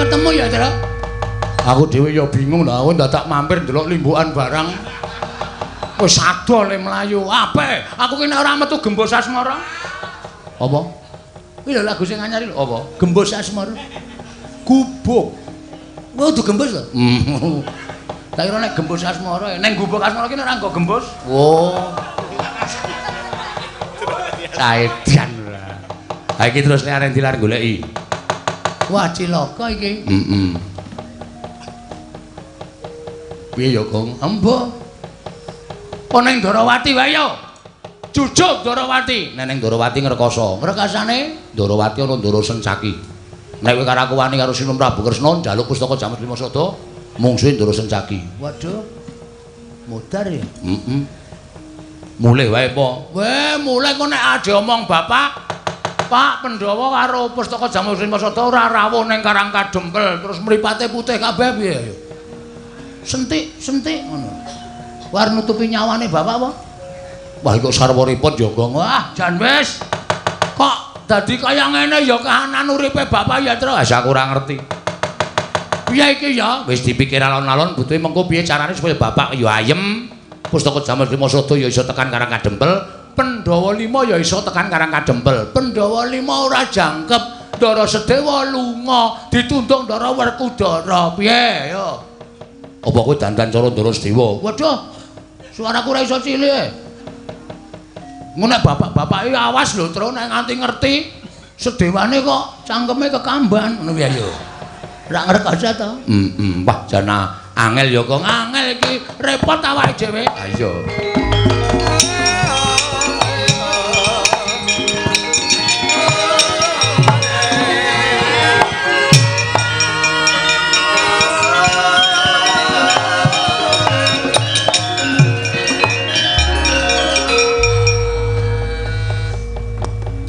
ketemu ya, Tru? Aku dhewe ya bingung lho, aku dadak mampir ndelok limbukan barang. Wis ado le mlayu. Ape? Aku ki nek ora metu Gembos Asmara. Apa? Kuwi lho lagu sing anyar lho. Apa? Gembos Asmara. Gubuk. Wah, du gembos lho. Tak kira nek Gembos Asmara, ning Gubuk Asmara ki ora nggo gembos. Oh. Caedan ora. Ha iki terus nek arep dilar goleki. Wah, cilaka iki. Piye ya, Gong? Embo. Apa ning Darawati wae yo? Jujuk Darawati. Nek ning Darawati ngrekoso. Ngrekasane Darawati ana Ndara Sencaki. Nek kowe karo aku wani karo Sinum Prabu Kresna njaluk pustaka Jamus Lima Sada, mungsuhe Ndara Sencaki. Waduh. Mudar ya? Mulih wae apa? Weh, mulai kok nek ade omong Bapak, Pak Pandhawa karo pustaka Jamus Lima Sada ora rawuh ning Karang Kadempel, terus mripate putih kabeh piye ya? Sentik ngono. War nutupi nyawane bapak apa? Wah iku sarwaripun ya, Gong. Wah, jan wis. Kok dadi kaya ngene ya kahanan uripe bapak ya, Tru? Wis aku ora ngerti. Piye iki ya? Wis dipikir alon-alon butuhe mengko piye carane supaya bapak ya ayem. Pustaka Jamus Lima Sada ya iso tekan Karang Kadempel, Pandhawa 5 ya iso tekan Karang Kadempel. Pandhawa 5 ora jangkep, Ndara Sedewa lunga, ditundung Ndara Werkudara. Piye ya? Apa kowe dandan cara Ndara Sedewa? Waduh. Suaraku ora iso cilik. Ngono bapak-bapak iki awas lho, Tru, nek nganti ngerti sedewane kok cangkeme kekamban ngono piye yo. Ora ngrekasa to? Wah, jana angel ya, Gong. Angel iki repot awake dhewe. Ha iya.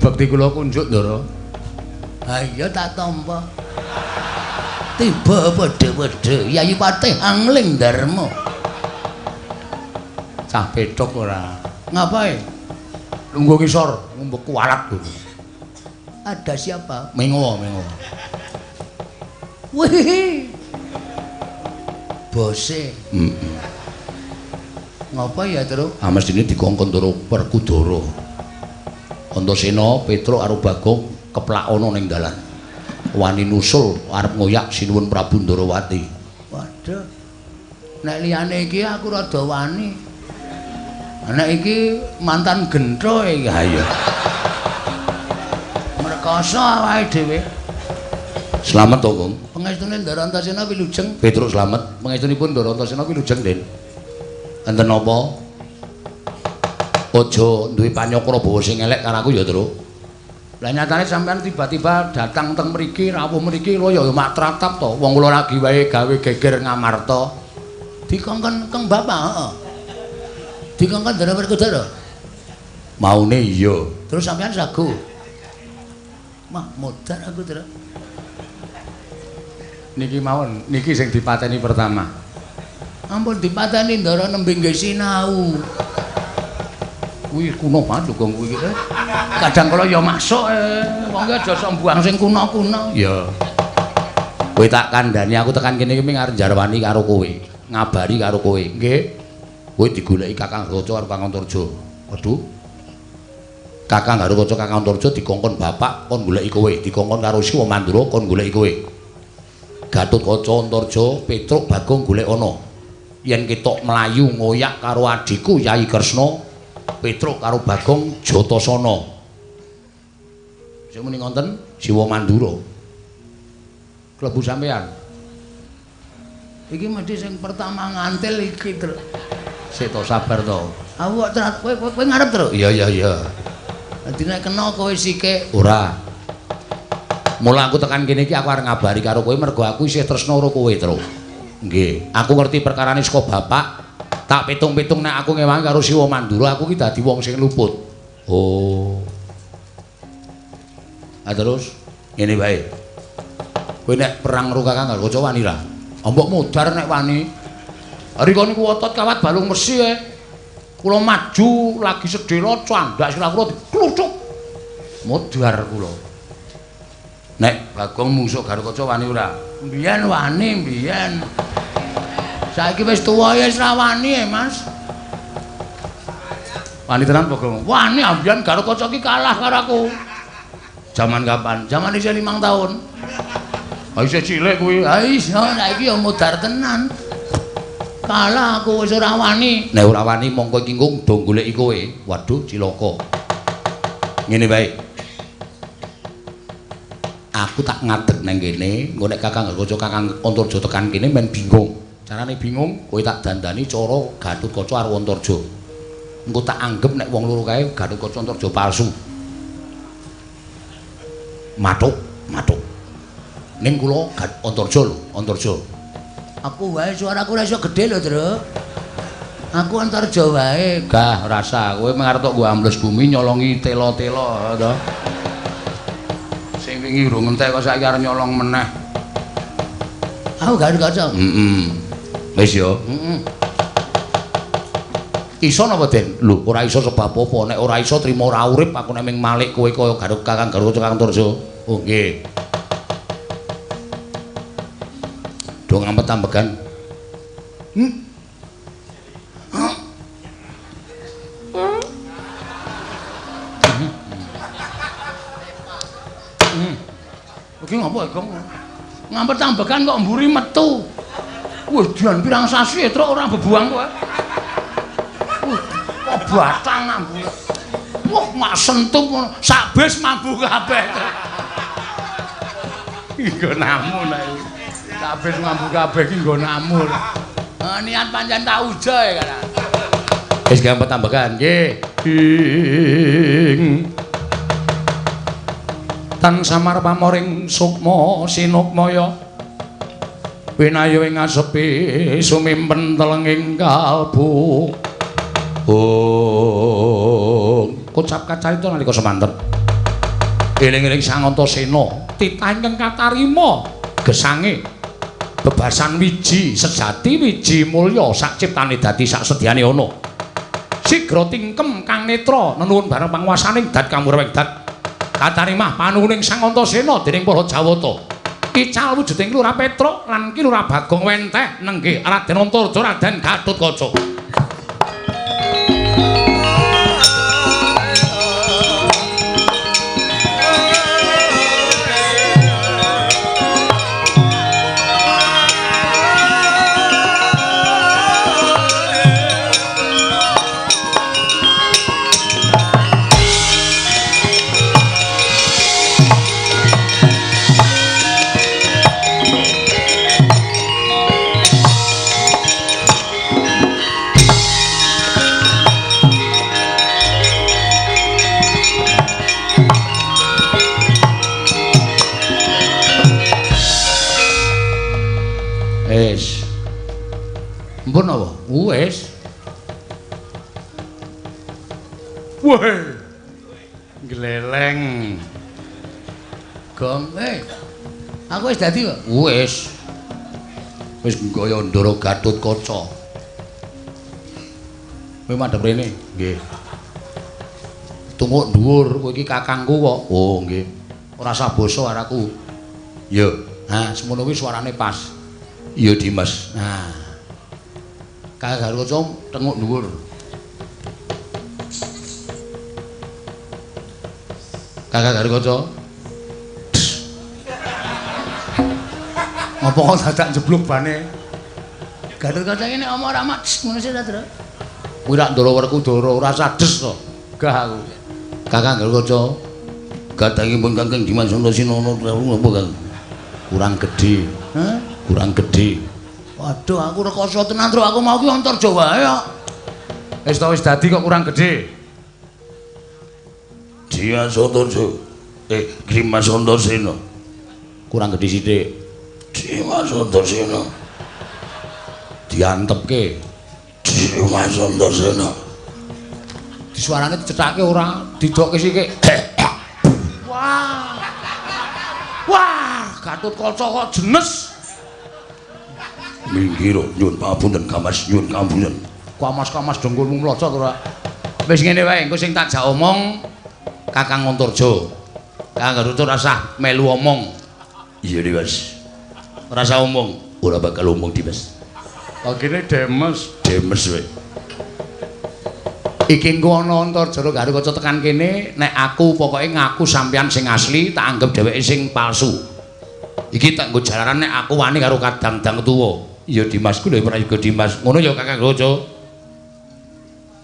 Bekti kula kunjuk, Ndara. Ha iya tak tampa. Tiba wedhe-wedhe Yayi Patih Angling Darma. Cah pedhok ora. Ngapain? Lungguh ngisor, ngumbek kualat lho. Ada siapa? Mengo. Wih. Bose. Ngapa ya, Tru? Ah mestine dikongkon Ndara Werkudara. Antasena, Petruk karo Bagong keplak ana ning dalan. Wani nusul arep ngoyak Sinuwun Prabu Ndarawati. Waduh. Nek liyane iki aku rada wani. Nek iki mantan gentho iki. Ha iya. Merkoso awake dhewe. Slamet to, Gong. Pangestune Ndara Antasena wilujeng. Petruk slamet. Pangestunipun Ndara Antasena wilujeng, Den. Enten apa? Aja duwe panyakra bawa sing elek karo aku ya, Tru. Lah nyatane sampean tiba-tiba datang teng mriki, rawuh mriki lho ya mak tratap to. Wong kula lagi wae gawe geger ngamarta. Dikongkon Kang Bapak, heeh. Dikongkon Ndara Werkudara. Maune iya. Terus sampean sagu. Mah modar aku, Tru. Niki mawon, niki sing dipateni pertama. Ampun dipateni Ndara nembe nggih sinau. Kuwi kuno banget lho, Gong, kuwi. Kadang kala ya masuk wong ki aja sok mbuang sing kuno-kuno. Iya. Kowe tak kandhani aku tekan kene iki arep jarwani karo kowe, ngabari karo kowe. Nggih. Kowe digoleki Kakang Raja karo Kakang Antarja. Waduh. Kakang Raja Kakang Antarja dikongkon bapak kon goleki kowe, dikongkon karo Siwa Mandura kon goleki kowe. Gatotkaca Antarja, Petruk Bagong golek ana. Yen ketok mlayu ngoyak karo adhiku Yayi Kresna, Petruk karo Bagong Jatasana. Sing muni ngoten Siwa Mandura. Klebu sampean. Iki mesti sing pertama ngantil iki, Tru. Sik to sabar to. Awak kowe ngarep, Tru? Iya. Dadi nek kena kowe sikik. Ora. Mula aku tekan kene iki aku arep ngabari karo kowe mergo aku isih tresna karo kowe, Tru. Nggih, aku ngerti perkarane saka bapak. Tak pitung-pitung nek aku ngewangi karo Siwa Mandura aku ki dadi wong sing luput. Oh. Ah terus ngene wae. Kowe nek perang karo Kakang Raja wani ra? Mbok mudar nek wani. Rika niku otot kawat balung mesi kula maju lagi sedhela candak sira kula diklucuk. Mudar kula. Nek Bagong musuh Garukaca wani ora? Mbiyen wani, mbiyen. Saiki wis tuwa ya wis ra wani, Mas. Wani tenan Bagong. Wani ambiyen Garukaca ki kalah karo aku. Zaman kapan? Zaman isih 5 tahun. Ah isih cilik kuwi. Ha iso saiki ya mudar tenan. Kalah aku wis ora wani. Nek ora wani mongko iki engko do goleki kowe. Waduh, cilaka. Ngene wae. Aku tak ngadeg nang kene, engko nek Kakang Garukaca Kakang Antarja tekan kene men bingung. Carane bingung, kowe tak dandani cara Gatotkaca karo Antarja. Engko tak anggap nek wong loro kae Gatotkaca Antarja palsu. Matuk. Ning kula Antarja lho, Antarja. Aku wae suaraku ora iso gedhe lho, Tru. Aku Antarja wae. Gah rasa kowe mengarep tok nggo ambles bumi nyolongi tela-tela to. Sing wingi urung entek kok saiki arep nyolong meneh. Aku Garukaca. Wis ya. Iso napa, Den? Lho, ora iso sebab apa? Nek ora iso trimo ora urip aku nek ming malik kowe kaya Kakang Garukaca Kakang Antarja. Oh, nggih. Do ngampet tambegan. Iki ngopo, Gong? Ngampet tambekan kok mburi metu. Wih, dian pirang sasi truk ora bebuang kowe. Kok batang ambune. Wah, mak sentup sak bis mambu kabeh. Nggo namu nek. Sak bis mambu kabeh iki nggo namu. Niat pancen tak uja ya kan. Wis ngampet tambegan, nggih. Tan samar pamoring sukma sinukmaya winayu ing asepi sumimpen telenging kalbu kocap kacarita nalika semanten eling-eling Sang Antasena titah ingkang katarima gesange bebasan wiji sejati wiji mulya sak ciptane dadi sak sedyane ana sigra tingkem kang netra nenuwun bareng panguwasaning dat kamurweng dat katarimah panuwuning Sang Antasena dening para Jawata. Ical wujuding Lurah Petruk lan Ki Lurah Bagong Wenteh nenggih Raden Antarja Raden Gatotkaca. Mpun apa? Wis. Weh. Gleleng. Gong, aku wis dadi kok. Wis. Wis kaya Ndara Gatotkaca. Kowe madhep rene, nggih. Tunguk dhuwur, kowe iki kakangku kok. Oh, nggih. Ora sah basa araku. Ya. Nah, semono kuwi suarane pas. Iya, Dimas. Nah. Kakang Garukaca tenguk dhuwur. Kakang Garukaca. Ngopo kok dadak jeblok bane? Garukaca iki nek omong ora mak ngono sih ta, Tru. Kuwi rak ndara werku ndara ora sades to. Gah aku. Kakang Garukaca gadangipun Kakang Dimas Antasena napa Kang? Kurang gedhe. Hah? Kurang gedhe. Waduh, aku rekoso tenan, Tru. Aku mau ki Antarja wae kok. Wis dadi kok kurang gedhe. Dimas Antarja. Dimas Antasena. Kurang gedhe sithik. Dimas Antasena. Diantepke. Dimas Antasena. Disuarane dicethake ora didokke sithik. Wah. Wah, Gatotkaca kok jenes. Minggir nyuwun pangapunten Kamas, nyuwun pangapunten. Kamas-kamas dengkulmu mlocot ora. Wis ngene wae, engko sing tak jak omong Kakang Antarja. Kang Garuca rasah melu omong. Iya Dimas. Rasa omong. Ora bakal omong Dimas. Agene demes. Demes wae. Iki engko ana Antarjara Garuca tekan kene, nek aku pokoke ngaku sampeyan sing asli, tak anggap dheweke sing palsu. Iki tak nggo jalaran nek aku wani karo kadang-dang tuwa. Iya Dimas, ku lho Prayoga Dimas. Ngono ya Kakang Garuca.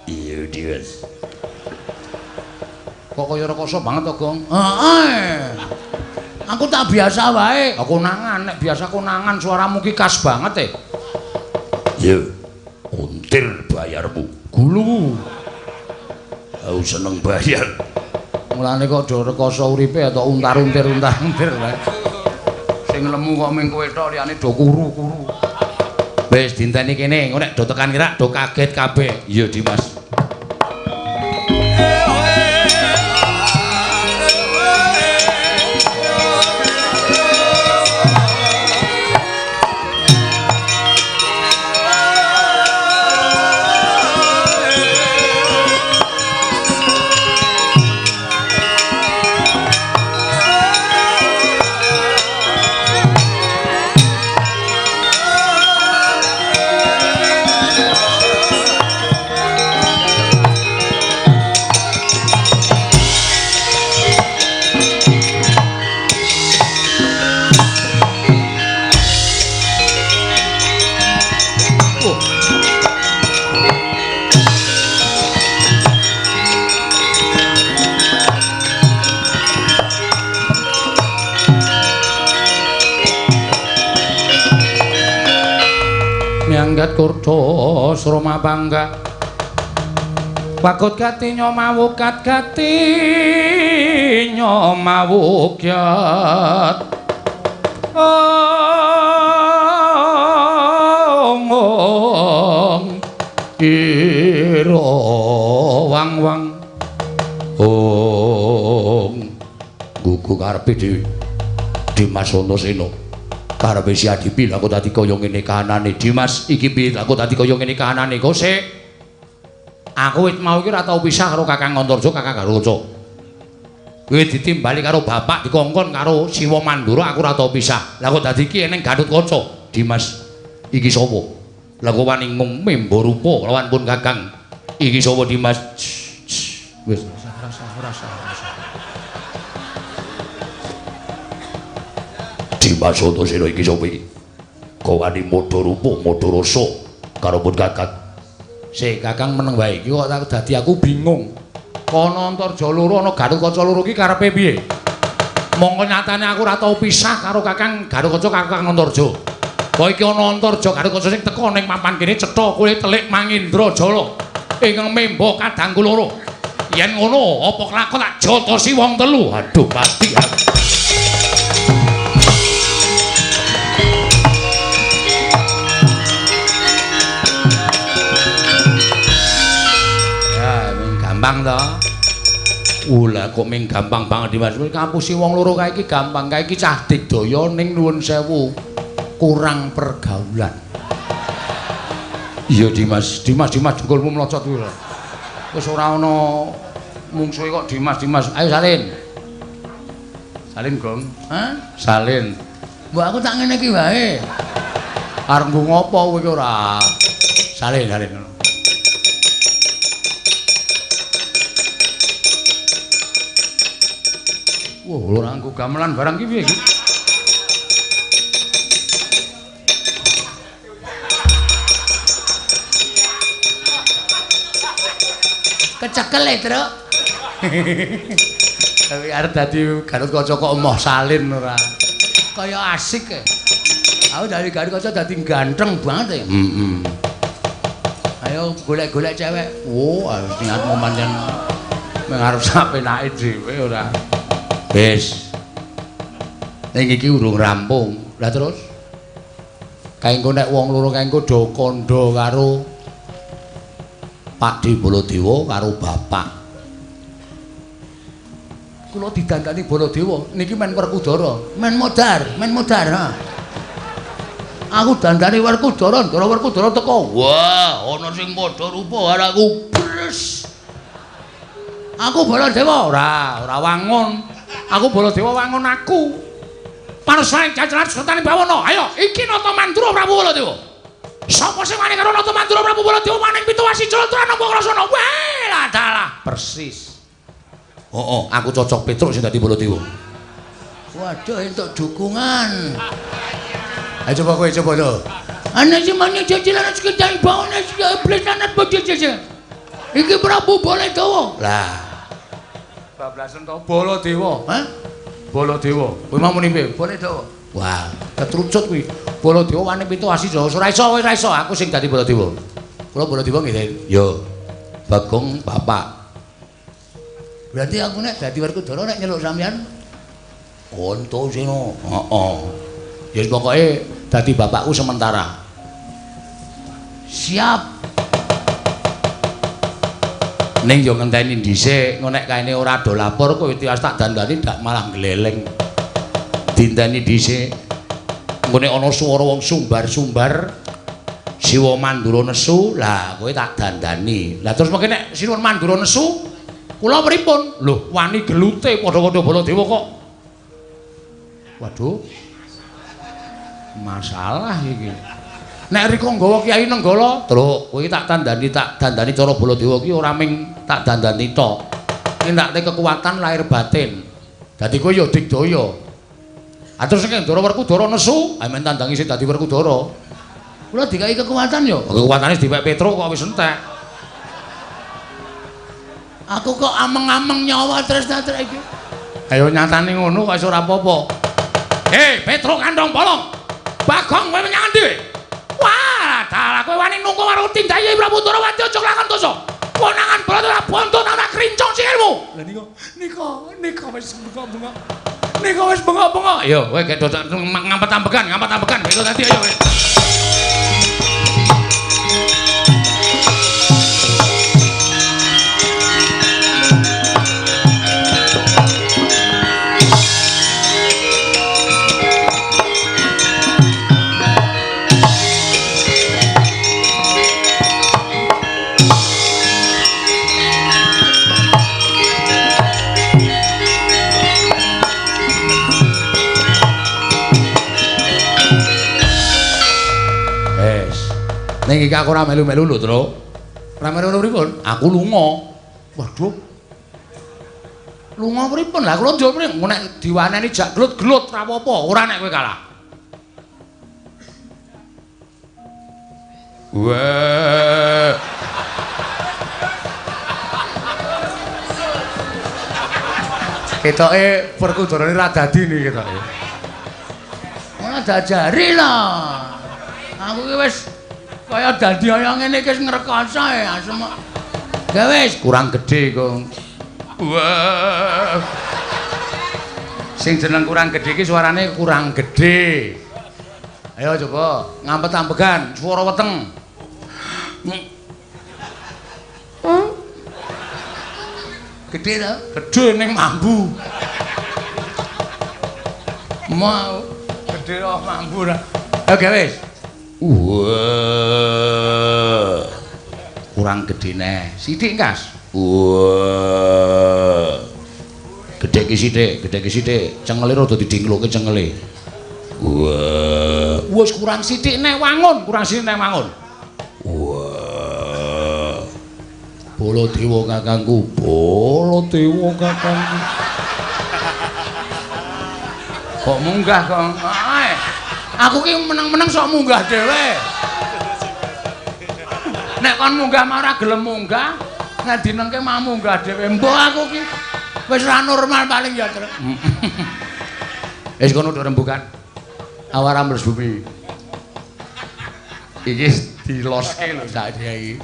Iya Dimas. Kok kaya rekoso banget to, Gong? Heeh. Aku tak biasa wae. Konangan, nek biasa konangan suaramu ki khas banget Yo, untir bayarmu. Gulu. Aku seneng bayar. Mulane kok do rekoso uripe atau untar-untir wae. Sing lemu kok ming kowe tok liyane do kuru-kuru. Wis dinteni kene, engko nek do tekan kirak do kaget kabeh. Iya Dimas. Nyanggat kurda srama pangga wakut gati nyomawukat gati nyomawukyat ong ira wang-wang ong gugu karepe dhewe Dimas Antasena karepe si Adipi lha kok dadi kaya ngene kahanane Dimas iki piye lha kok dadi kaya ngene kahanane kok sik aku wit mau iki ora tau pisah karo Kakang Antarja Kakang Garuca kowe ditimbali karo bapak dikongkon karo Siwa Mandura aku ora tau pisah lha kok dadi iki eneng Gatotkaca Dimas iki sapa lha kok wani membo rupa lawan pun Kakang iki sapa Dimas wis rasa Dimas Antasena iki sapa iki? Kok wani modho rupa, modho rasa karo pun Kakang. Sik Kakang meneng wae iki kok dadi aku bingung. Kono Antarja loro ana Gatotkaca loro iki karepe piye? Mongko nyatane aku ora tau pisah karo Kakang Gatotkaca Kakang Antarja. Kok iki ana Antarja Gatotkaca sing teko ning papan kene cetha kowe telik Mangindrajala ing membo kadangku loro. Yen ngono apa kelakon tak jotosi wong telu. Aduh pasti gampang to. Ula kok ming gampang banget Dimas. Kampusi wong loro kae iki gampang kae iki cah digdaya ning nuwun sewu kurang pergaulan. Iya Dimas, jengkolmu mlocot kuwi lho. Wis ora ana mungsuhe kok Dimas. Ayo salin. Salin, Gong. Hah? Salin. Mbok aku tak ngene iki wae. Arep nggo ngopo kowe iki ora? Salin. Wah, ora nggo gamelan barang ki piye iki? Kecekel e, Truk. Tapi arep dadi Gatotkaca kok emoh salin ora. Kaya asik e. Aku dari Gatotkaca dadi ganteng banget e. Ayo golek-golek cewek. Oh, niatmu pancen mengarep sapenake dhewe ora. Wis. Ning iki urung rampung. Lah terus? Kaenggo nek wong loro kaenggo do kandha karo Pakde Baladewa karo bapak. Kula didandani Baladewa niki men Werkudara, men modar ha. Aku dandani Werkudara, Ndara Werkudara teko. Wah, ana sing padha rupa karo bres. Aku Baladewa ora wangun. Aku Baladewa wangun aku. Panusaning jajaran sertane bawana. Ayo, iki nata mandura Prabu Baladewa. Sapa sing wani karo nata mandura Prabu Baladewa maning pituwasi Jalatrana Nambakrasana? Weh, dalah. Persis. Oh, aku cocok Petruk sing dadi Baladewa. Waduh, entuk dukungan. Ayo coba kowe coba to. Ana semuanya jajaran sekedar bawana iblis lanat bodho jajan. Iki Prabu Baladewa. Lah, bablasan to Baladewa. Hah? Baladewa. Kowe mau muni piye? Baladewa. wah, Ketrucut kuwi. Baladewa wani pituwasi Jalatrana. Ora iso, ora iso. Aku sing dadi Baladewa. Kula Baladewa nggih. yo. Bagong bapak. Berarti aku nek dadi Werkudara nek nyeluk sampean Antasena. heeh. Ya pokoke dadi bapakku sementara. Siap. Ning yo ngenteni dhisik, engko nek kaene ora do lapor kowe tiwas tak dandani dak malah gleleng. Dinteni dhisik. Engko nek ana swara wong sumbar-sumbar Siwa Mandura nesu, lah kowe tak dandani. Lah terus mengke nek Sinuwun Mandura nesu, kula pripun? Lho, wani gelute padha-padha Baladewa kok. Waduh. Masalah iki. Nek rika nggawa Kyai Nenggala, Truk, kowe tak dandani cara Baladewa ki ora ming tak dandani tok. nindakne kekuatan lahir batin. Dadi kowe ya digdaya. Atur sing Ndara Werkudara nesu, amen tandangi sing dadi Werkudara. Kula dikai kekuatan ya. Kekuatane diwek Petruk kok wis entek. Aku kok ameng-ameng nyawa tresna-tresna iki. Ayo nyatane ngono kok iso ora apa-apa. Hei, Petruk kandhong bolong. Bagong kowe menyang ndi? Wah, dalah kowe wani nunggu karo tindayi Prabu Darawati aja lakon dosa. Konangan Baladewa bontot ana krincong sikilmu. Lah nika wis bengok-bengok. Nika wis bengok-bengok. Yo, kowe gek ngampet ambekan, beto tadi ayo kowe. Ning iki aku ora melu-melu lho, Tru. Ora melu pripun? Aku lunga. Waduh. Lunga pripun? Lah kula njowo mrene nek diwaneni jak glut-glut ora apa-apa, ora nek kowe kalah. Wah. Ketoke Werkudarane ra dadi nih ketoke. Ora dajari lah. Aku ki wis kaya dadi kaya ngene iki ngrekoso ae asem. Ya wis kurang gedhe kok. Wah. Sing jeneng kurang gedhe iki suarane kurang gedhe. Ayo coba ngampet ambegan swara weteng. Gedhe ta? Gedhe ning mambu. Mau gedhe kok mambu ra. Oke wis. Wah. Kurang gedhe neh. Sithik, Kas. Wah. Gedhe ki sithik. Cengele rada didingkloke cengele. Wah. Wis kurang sithik neh wangun, Wah. Baladewa kakangku. Kok munggah kok. Aku ki meneng-meneng sok munggah dhewe. Nek kon munggah mah ora gelem munggah, nek dinengke mah munggah dhewe. Mbok aku ki wis ora normal paling ya, Tru. Wis kono nduk rembugan. Awara mles bumi. Iki diloske lho sak iki.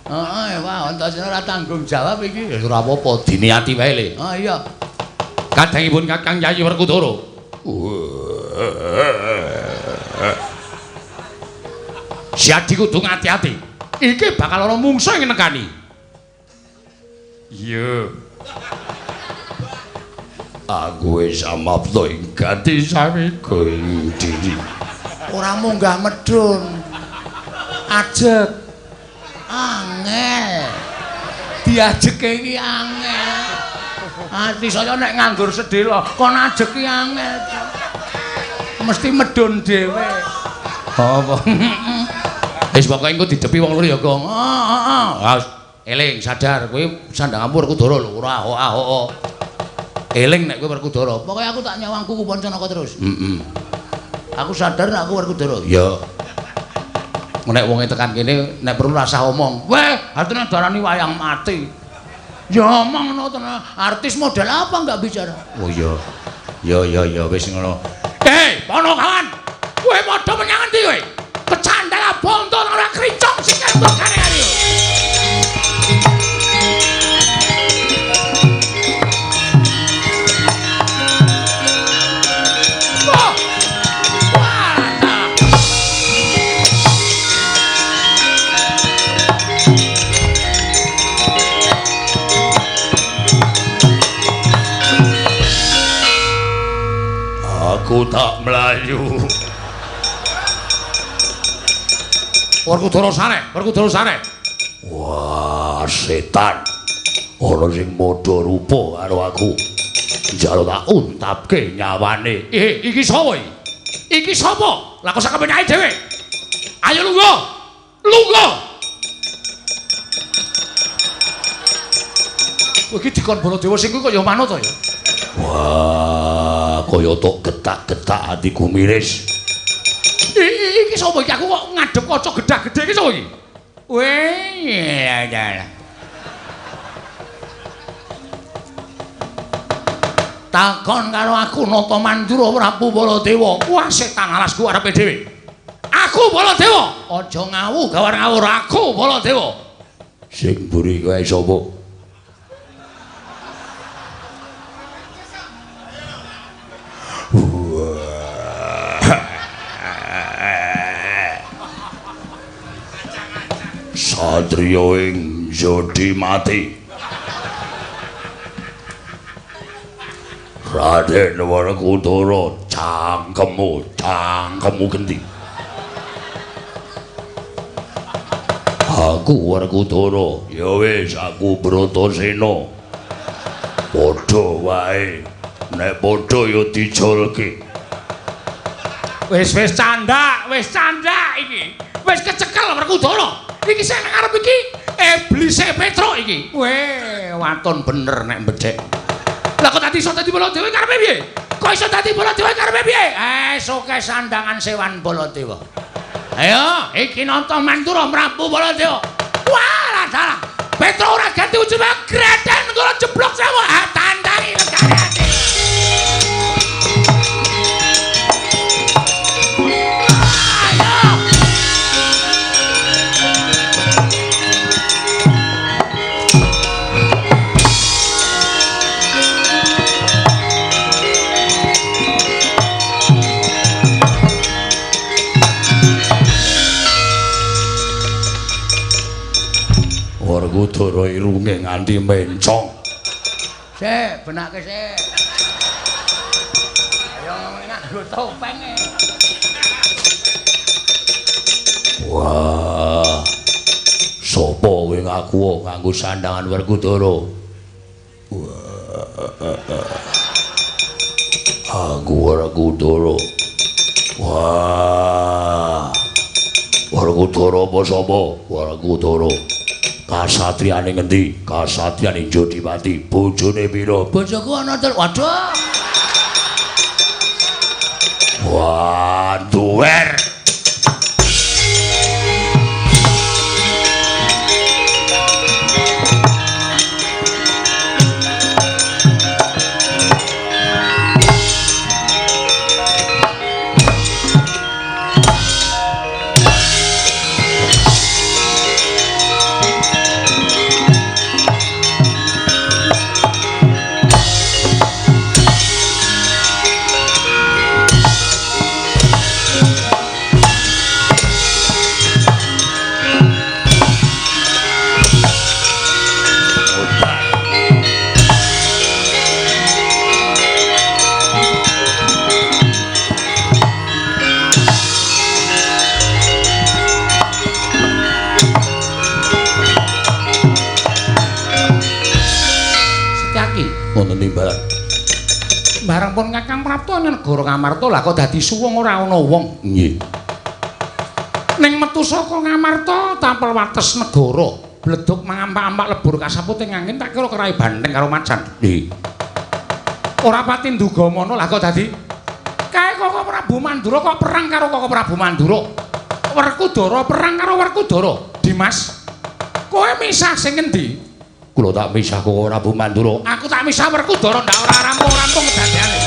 Heeh, wah, Antasena ora tanggung jawab iki. Ya ora apa-apa, diniati wae le. Oh iya. Kadangipun Kakang Yayi Werkudara. Siadi kudu ngati-ati. Iki bakal ana mungsuh sing nekani. Iya. Aku wis samapta ing gati sawiko ing diri. Ora munggah medhun. Ajeg. Angel. Diajeke iki angel. Ati saya nek nganggur sedhela kon ajek ki angel. Mesti medun dhewe. Apa? Wis pokoke engko didepi wong loro ya, Gong. Heeh. Eling sadar kowe sandhanganmu Werkudara lho, ora ahok-ahok. Eling nek kowe Werkudara. Pokoke aku tak nyawangku ku Pancanaka terus. Aku sadar nek aku Werkudara. Ya. Nek wonge tekan kene nek perlu rasah omong. Weh, artine darani wayang mati. Ya omong ngono tenan. Artis model apa enggak bicara? Oh iya. Ya wis ngono. Ponokawan. Kowe padha menyang endi kowe? Kecandala bonto ora krincong sing kembangane ari. Aku tak melayu. Werkudara sane. Wah, setan. Ana sing padha rupa karo aku. Njaluk tak untapke nyawane. Iki sapa iki? Iki sapa? Lah kok sak kepenyake dhewe. Ayo lungguh. Kowe iki dikon Baladewa sing kuwi kaya manut to ya. Wah, kaya tok getak-getak atiku miris. Iki sapa iki? Aku kok ngadep kaca gedhe-gedhe iki sapa iki? Weh, takon karo aku Nata Mandura Prabu Baladewa. Wah, setan alasku arepe dhewe. Aku Baladewa. Aja ngawur aku Baladewa. Sing mburi kowe sapa? Satriya ing Jodi mati. Raden Werkudara, cangkemmu gendi. Aku Werkudara, ya wis aku Bratasena. Padha wae, nek padha ya dijolke. Wis candak iki. Wis kecekel Werkudara. Iki sing ngarep iki iblise Petruk iki. Weh, waton bener nek mbedhek. Lah kok dadi iso dadi Baladewa karepe piye? Kok iso dadi Baladewa karepe piye? Soke sandangan sewan Baladewa. Ayo, iki Nata Mandura Prabu Baladewa. Wah, dalah. Petruk ora ganti ujube greten kula jeblok sewu. Tandangi legane ati. Werkudara irunge nganti mencong. Sik, benake sik. Ayo nganggo topeng e. Wah. Sopo kowe ngaku nganggo sandangan Werkudara? Aku Werkudara. Wah. Werkudara apa sapa? Werkudara. Kasatriyane ngendi? Kasatriyane Jodimati. Bojone pira? Bojoku ana waduh. Wah, duwer. timbalan. Bareng pun Kakang Prapto ning negara Ngamarta lah kok dadi suwung ora ana wong. Nggih. Ning metu saka Ngamarta tampel wates negara, bleduk mangampak-ampak lebur kasaputing angin tak kira kerai banteng karo macan. Nggih. Ora pati nduga mono lah kok dadi kae Koko Prabu Mandura kok perang karo Koko Prabu Mandura. Werkudara perang karo Werkudara. Dimas, kowe misah sing endi? Kula tak misah Koko Prabu Mandura. Aku tak misah Werkudara ndak ora rampung-rampung kedadeane.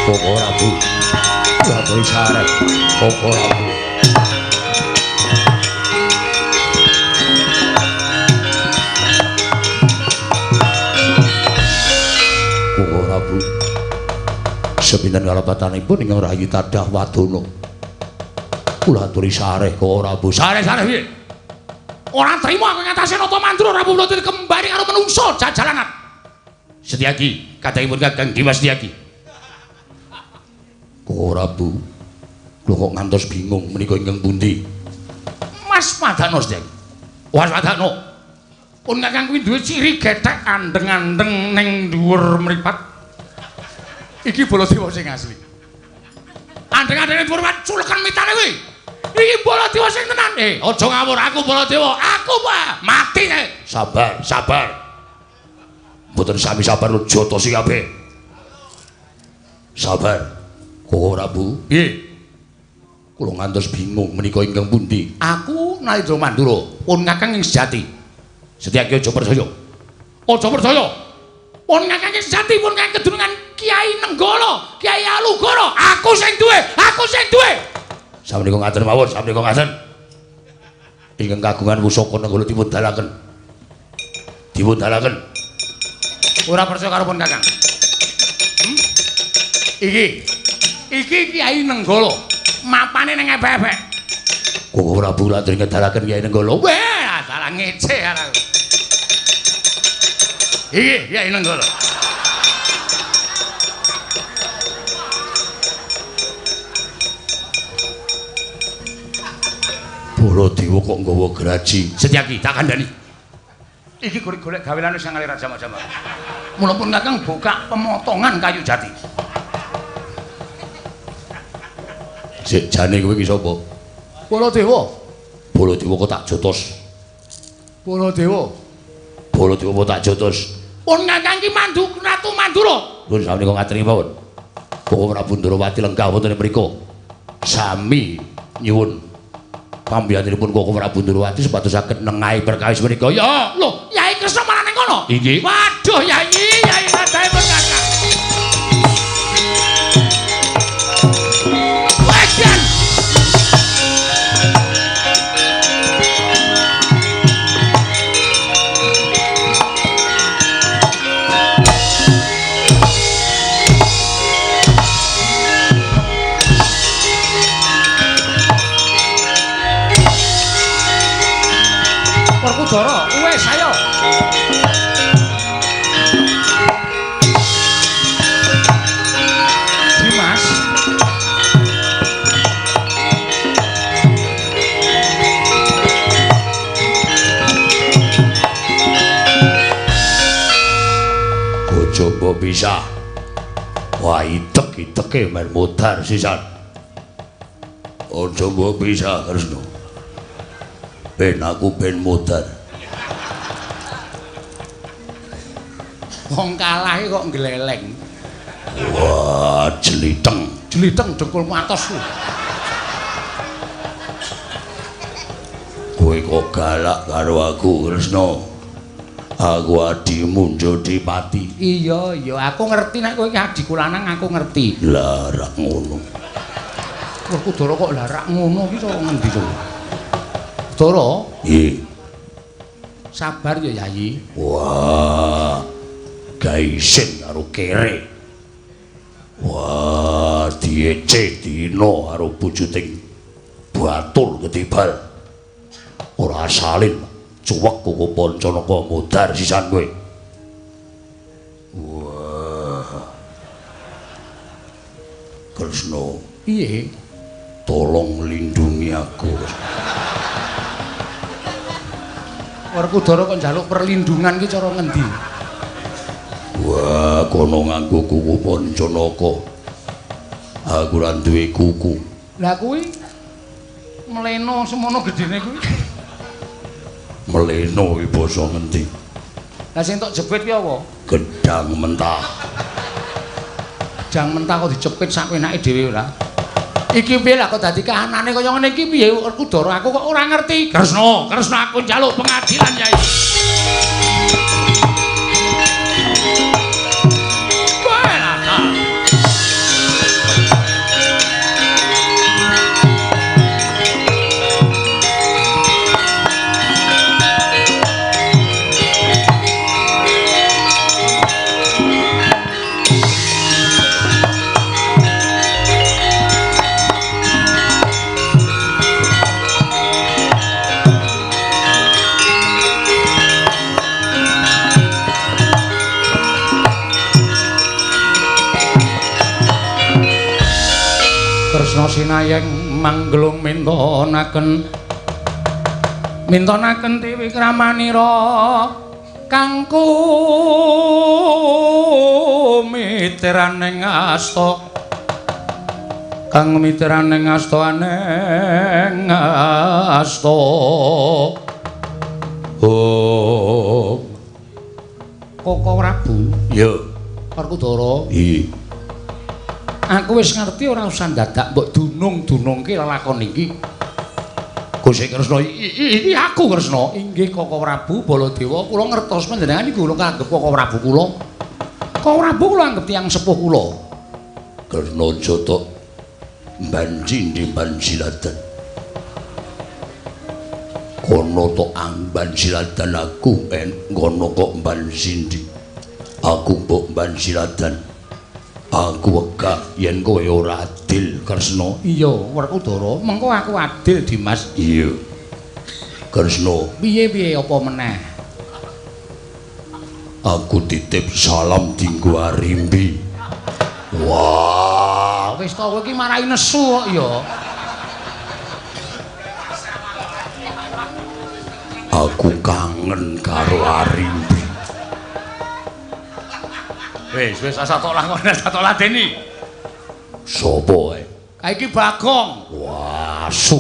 Koko Prabu. Lah kowe sarep Koko Prabu. Koko Prabu. Sepinten kalepatanipun ing Rayi Tadah Wadana. Kula aturi sareh Koko Prabu. Sareh-sareh piye? Ora trima aku ngatasi Nata Mandura Prabu Mlotiri kembali karo menungso jajalanan. Setyaki, kadangipun Kakang Dimas Setyaki. Koko Prabu, lho kok ngantos bingung menika ingkang pundi? Mas Madano Setyaki. Mas Madano. Pun Kakang kuwi duwe ciri gethek andeng-andeng ning dhuwur mripat. Iki Baladewa sing asli. Andeng-andeng ning dhuwur mripat culeken mitane kuwi. Iki Baladewa sing tenan. Aja ngawur, aku Baladewa. Aku Pak, mati nek. Sabar, sabar. Mboten sami sabar lho jotosi kabeh. Sabar. Koko Prabu, piye? Kula ngantos bingung menika ingkang pundi? Aku Narendra Mandura, pun Kakang ing sejati. Setyaki aja percaya. Aja percaya. Pun Kakang ing sejati pun Kakang kedunungan Kiai Nenggala, Kiai Alugara. Aku sing duwe, aku sing duwe. Samenika ngaten mawon, samenika ngaten. Ingkang kagungan pusaka Nenggala dipun dalaken. Dipun dalaken. Ora percaya karo pun Kakang. Iki Kiai Nenggala. Mapane ning ebek-ebek. Koko Prabu lak ngedalaken Kiai Nenggala. Weh, salah ngece aku. Iki Kiai Nenggala. Baladewa kok nggawa graji. Setyaki tak kandhani. Iki golek-golek gawelane sing ngalir jama-jama. Mula pun Kakang buka pemotongan kayu jati. Sik jane kowe iki sapa? Baladewa. Baladewa kok tak jotos. Baladewa. Baladewa kok tak jotos. Pun Kakang ki Ratu Mandura. Pun samenika ngateni mawon. Koko Prabu Ndarawati lenggah wonten mriku. Sami nyuwun pambiyanipun Koko Prabu Ndarawati supados saged nengahi perkawis menika. Ya, Lho, Yai Kresna malah ning kono. Inggih. Waduh, Yai kadhaipun Kakang. Wajan. Werkudara, wis ayo. Dimas. Coba bisa. Wah, itek-iteke men modar sisan. Ojo mbok bisa Kresna. Ben aku ben modar. Wong kalah kok ngleleng. Wah, jeliteng. Jeliteng dengkulmu atos ku. Kowe kok galak karo aku Kresna. Aku adimu Jodipati. Iya, aku ngerti nek kowe iki adiku lanang aku ngerti. Lah rak ngono. Werkudara kok larak ngono iki kok ngendi to? Dara, Nggih. sabar ya Yayi. Wah, gaisen karo kere. Wah, diece dino karo bujuting batur ketibal. ora salin cuwek koko Pancanaka modar sisan kowe. Wah. Kresna, piye? Tolong lindungi aku. Werkudara kok njaluk perlindungan ki cara ngendi? Wah, kono nganggo kuku Pancanaka. Aku ora duwe kuku. Lah kuwi mleno semono gedene kuwi. Meleno iki basa ngendi? Lah sing tok jepit ki apa? Gedang mentah. Jang mentah kok dicepit sak enake dhewe ora. Iki piye lah kok dadi kahanane kaya ngene iki piye Werkudara aku kok ora ngerti. Kresna, Kresna aku njaluk pengadilan Yai. Kresna sinayeng manggelung mintonaken dewi kramanira kang kumitiraning asta aneng asta oh Koko Prabu Ya Werkudara aku wis ngerti ora usah dadak mbok dunung-dunungke lelakon iki. Gusti Kresna Iki aku Kresna. Inggih Koko Prabu Baladewa, kula ngertos panjenengan niku kula kanggep Koko Prabu kula. Koko Prabu kula anggap tiyang sepuh kula. Kresna Jata banjing banjiladan. Kono to amban siladan aku ngono kok banjindi. Aku mbok banjiladan. Aku wegah yen kowe ora adil Kresna. Iya, Werkudara, mengko aku adil Dimas. Iya. Kresna, Piye-piye apa meneh? aku titip salam dinggo Arimbi. Wah, Wis ta kowe iki marahi nesu kok ya. aku kangen karo Arimbi. Wis asa tok lakone, asa tok ladeni. Sopo ae? Ka iki Bagong. Wah, su.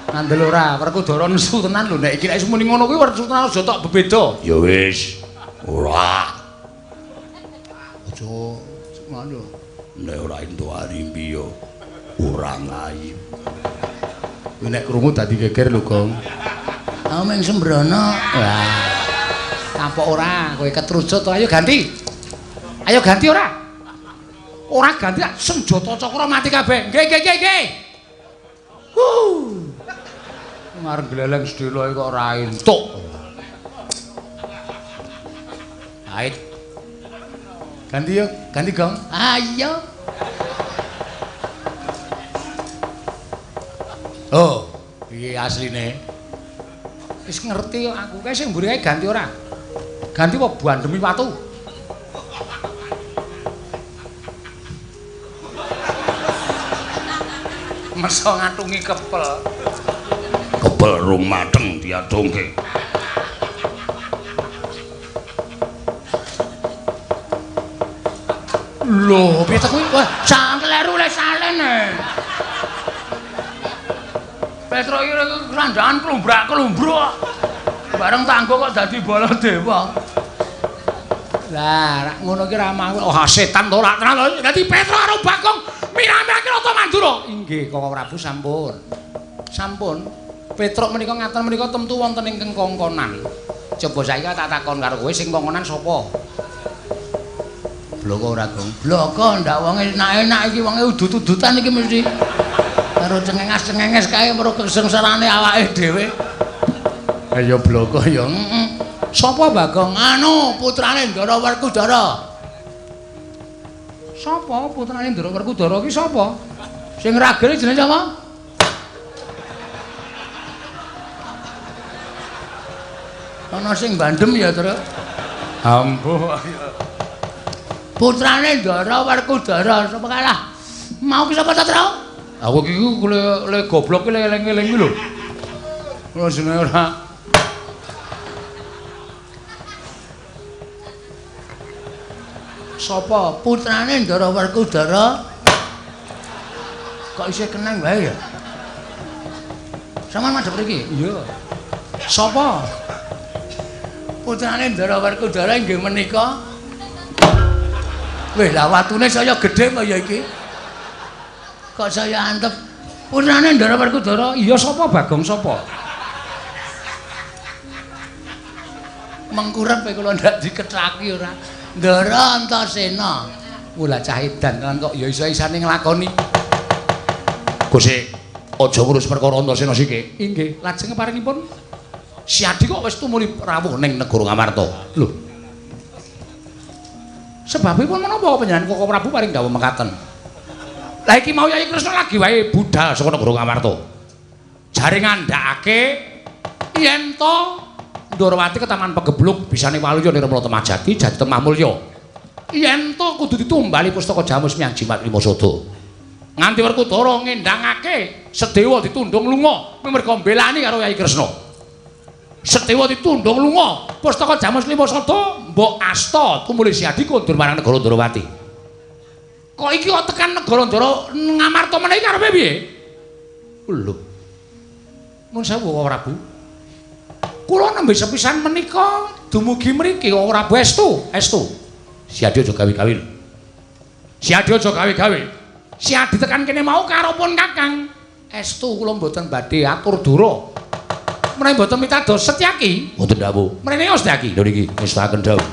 Ngandel ora, Werkudara nesu tenan lho nek iki nek muni ngono kuwi Werkudara aja tok bebeda. Ya wis. Ora. Aja ngono. Nek ora entuk Arimbi yo ora ngayib. Kuwi nek krungu dadi geger lho, Gong. Aku mung sembrono. Wah. Kapok ora, kowe ketrujut to. Ayo ganti. Ayo ganti ora? Ora ganti senjata cakra mati kabeh. Nggih. Ngarep gleleng sedelo kok ora entuk. Ait. Ganti yo, ganti Gong. Ayo. Oh, piye asline? Wis ngerti kok aku. Kae sing mburi kae ganti ora? Ganti apa bandemi watu? Meso ngatungi kepel. Kebel rung mateng diadongke. Lho, piye ta kuwi? Wah, sak kleru le salen. Petro iki randangan klumbrak-klumbruk. Bareng tanggo kok dadi Baladewa. Lah, ngono ki ra mau. Oh, setan to ora tenan. Dadi Petro karo Bagong mirami-mirami rata mandura. Inggih, Koko Prabu sampun. Sampun. Petruk menika ngaten menika temtu wonten ing kengkongkonan. Coba saiki tak takon karo kowe sing kongkonan sapa? Bloko ora, Gong. Bloko ndak wong enak-enak iki wong udut-udutan iki mesti. Karo cengenges-cengenges kae weruh kesengsarane awake dhewe. Ya bloko ya. Sapa Bagong? Anu putrane Ndara Werkudara. Sapa putrane Ndara Werkudara ki sapa? Sing ragil jenenge sapa? Ana sing bandem ya, Tru. Ampuh. Putrane Ndara Werkudara sapa kalah? Mau ki sapa ta, Tru? Aku iki ku le goblok ki le eling-eling ki lho. Ora jenenge ora. Sapa? Putrane Ndara Werkudara. Kok isih keneng wae ya? Sampeyan madhep mriki? Iya. Sapa? Putrane Ndara Werkudara inggih menika. Weh, lah watune saya gedhe kok ya iki. Kok saya antep. Putrane Ndara Werkudara, Iya sapa Bagong sapa? mengkurep kula ndak dikethaki ora. Ndara Antasena. Mula cah edan kan kok ya iso-isane nglakoni. Gusti, aja ngurus perkara Antasena siki. Inggih, lajeng paringipun Si Adi kok wis tumuli rawuh ning negara Ngamarta. Lho. Sebabipun menapa panjenengan Koko Prabu paring dawuh mekaten? Lah iki mau Yayi Kresna lagi wae budal saka negara Ngamarta. Jare ngandhakake yen to Ndarawati ketaman pegebluk bisane waluya nirmala temajati jati temah mulya. Yen to kudu ditumbali pustaka Jamus Miang Jimat Wimasada. Nganti Werkudara ngendhangake Sedewa ditundung lunga merga mbelani karo Yayi Kresna. Sedewa ditundung lunga pustaka Jamus Wimasada mbok asta tumuli Si Adi kondur marang negara Ndarawati. Kok iki kok tekan negara Ngamarta meneh iki karepe piye? Lho. Nuwun sewu Koko Prabu. Kula nembe sepisan menika dumugi mriki Koko Prabu estu. Si Adi aja gawe-gawe. Si Adi aja gawe-gawe. Si Adi tekan kene mau karo pun Kakang. Estu kula mboten badhe atur dura. Menawi mboten mitados Setyaki. Mboten dawuh. Mrene Setyaki. Lho niki ngestaken dawuh.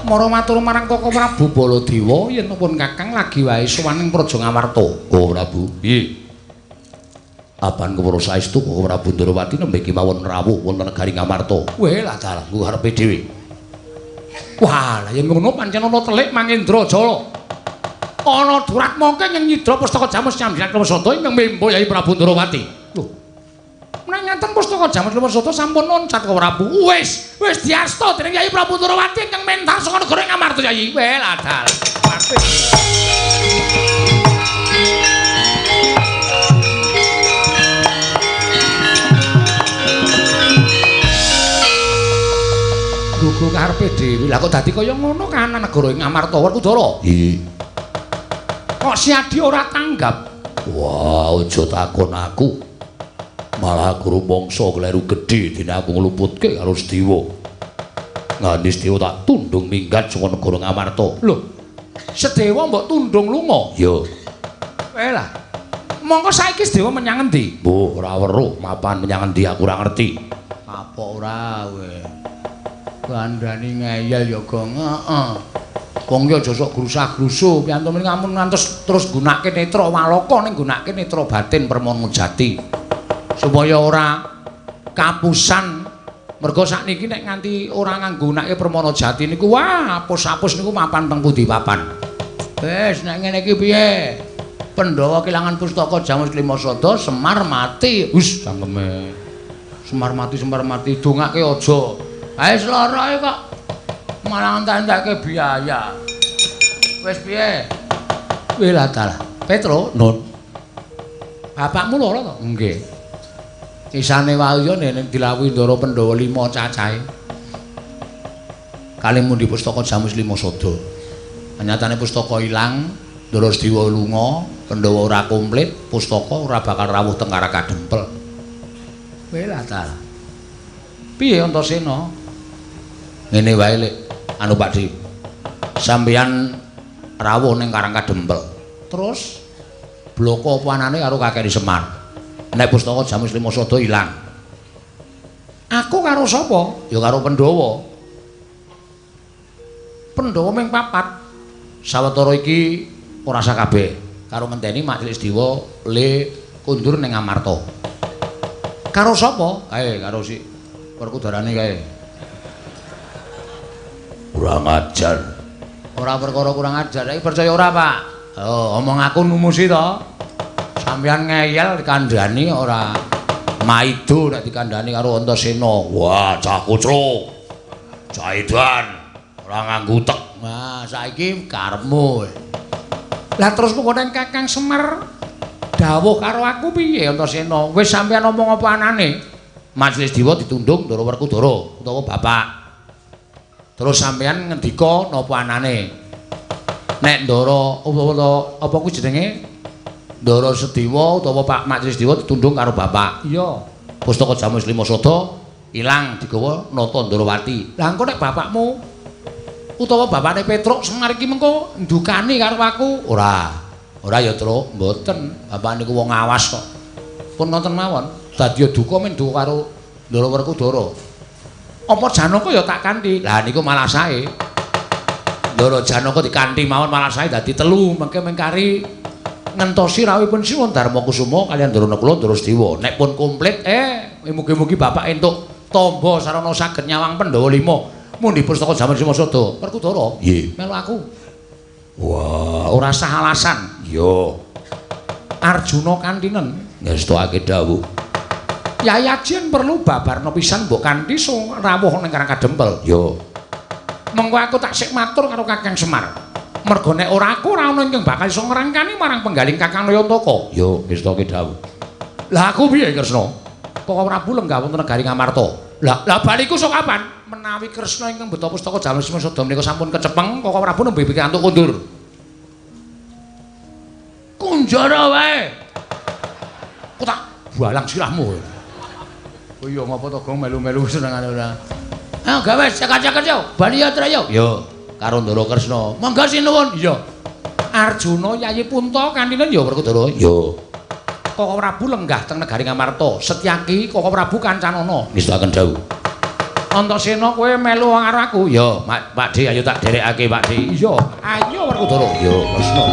Mara matur marang Koko Prabu Baladewa yen pun Kakang lagi wae sowan ing Praja Ngamarta. Koko Prabu, piye? Apan kepara saestu Koko Prabu Ndarawati nembe kemawon rawuh wonten negari Ngamarta. Weh lah dalah Ku karepe dhewe. Wah, lah yen ngono pancen ana telik Mangendrajala. Ana durat mongke ing nyidra pustaka Jamus Nyambyan Wimasada ing membo Yayi Prabu Ndarawati. Lho. Nek ngaten pustaka Jamus Wimasada sampun noncat Koko Prabu. Wis diasta dening Yayi Prabu Ndarawati ingkang mentar saka negara Ngamarta Yayi. Weh lah dalah. Gugu karepe dhewe. Lah kok dadi kaya ngono kan negara ing Ngamarta Werkudara? Iki Kok Si Adi ora tanggap? wah, aja takon aku. Malah aku rumangsa kleru gedhe dene aku ngluputke karo Sedewa. Nganti Sedewa tak tundung minggat saka negara Ngamarta. Lho. Sedewa mbok tundung lunga. Ya, Weh lah. Monggo saiki Sedewa menyang endi? mbuh ora weruh mapan menyang endi aku ora ngerti. Apa ora kowe? Kandhani ngeyel ya gong. Heeh. Wong ki aja sok grusah-grusuh, piyantu mriki ampun ngantos terus gunake netra walaka ning gunake netra batin Permana Jati. Supaya ora kapusan. Mergo sakniki nek nganti ora nganggunake Permana Jati niku wah, apus-apus niku mapan teng pundi papan. Wis nek ngene iki piye? Pandhawa kelangan pustaka Jamus Wimasada Semar mati. Hus cangkeme. Semar mati dongake aja. Ae sloroe kok malah entek-entekke biaya. Wis piye? Weh lah dalah. Petro, Nun, bapakmu lara to? Nggih. Isane wayu nek dilawuhi Ndara Pandhawa 5 cacahe. Kali mundi pustaka Jamus Lima Sada. Nyatane pustaka ilang, Ndara Sediwa lunga, Pandhawa ora komplit, pustaka ora bakal rawuh teng Karakadempel. Kowe lah ta. Piye Antasena? Ngene wae Lek, anu Pakdi. Sampeyan rawuh ning Karakadempel. Terus bloko apa anane karo Kakek Semar. Nek pustaka Jamus Lima Sada ilang. Aku karo sapa? Ya karo Pandhawa. Pandhawa ming 4. Sawetara iki ora sakabeh. Karo ngenteni Majelis Dewa le kundur ning Amarta. Karo sapa? Kae karo si Werkudarane kae. Kurang ajar. Ora perkara kurang ajar, iki percaya ora, Pak? Oh, omong aku numusi to. Sampeyan ngeyel dikandhani ora maido nek dikandhani karo Antasena. Wah, cah kucluk. Cah edan. Ora nganggo utek. Nah, saiki karepmu. Lah terus pokoke Kakang Semar dawuh karo aku piye Antasena? Wis sampeyan omong apa anane? Majelis Dewa ditundung Ndara Werkudara utawa Bapak. Terus sampeyan ngendika napa anane? Nek Ndara apa kuwi jenenge? Ndara Sediwa utawa Pak Majelis Dewa ditundung karo Bapak. Iya. Pustaka Jamus Lima Sada ilang digawa nata Ndarawati. Lah engko nek bapakmu utawa bapakne Petruk Semar iki mengko ndukani karo aku. Ora ya, Truk, mboten. Bapak niku wong awas kok. Pun nonton mawon. Dadi duka men duka karo Ndara Werkudara. Apa Janaka ya tak kanthi. Lah niku malah sae. Ndara Janaka dikanthi mawon malah sae dadi 3 mengke mengkari ngentosi rawuhipun Siwa Darmakusuma kaliyan Ndara kula Ndara Sediwa. Nek pun komplit mugi-mugi Bapak entuk tamba sarana saged nyawang Pandhawa 5. Mundi pustaka Jamus Lima Sada. Werkudara. Nggih. Melu aku. Wah, Ora sah alasan. iya. Arjuna kantinen. Ngestokake dawuh. Yai Ajien perlu babarna pisan mbok kanthi rawuh ning Karakadempel. Yo. Mengko aku tak sik matur karo Kakang Semar. Mergo nek ora aku ora ana ingkang bakal iso ngrangkani marang penggaling Kakang Nayantaka. Yo, ngestokake dawuh. Lah aku piye Kresna? Kok Prabu lenggah wonten negari Ngamarta. Lah baliku sok kapan? Menawi Kresna ingkang beta pustaka Jamus Lima Sada menika sampun kecepeng, Kok Prabu nembe pikantuk kundur. Kunjara wae. Kok tak balang sirahmu. Oh iya ngapa to gong melu-melu senengane ora. Ayo gawe cekak-cekak yo, bali yatra yo. Yo, karo Ndara Kresna. Monggo sinuwun. Iya. Arjuna Yayi Punta kantinen yo Werkudara. Yo. Koko Prabu lenggah teng negari Ngamarta. Setyaki Koko Prabu kancanana. Ngestakaken dawuh. Antasena kowe melu karo aku. Yo, Pakdi ayo tak derekake Pakdi. Iya, ayo Werkudara. Yo, Kresna.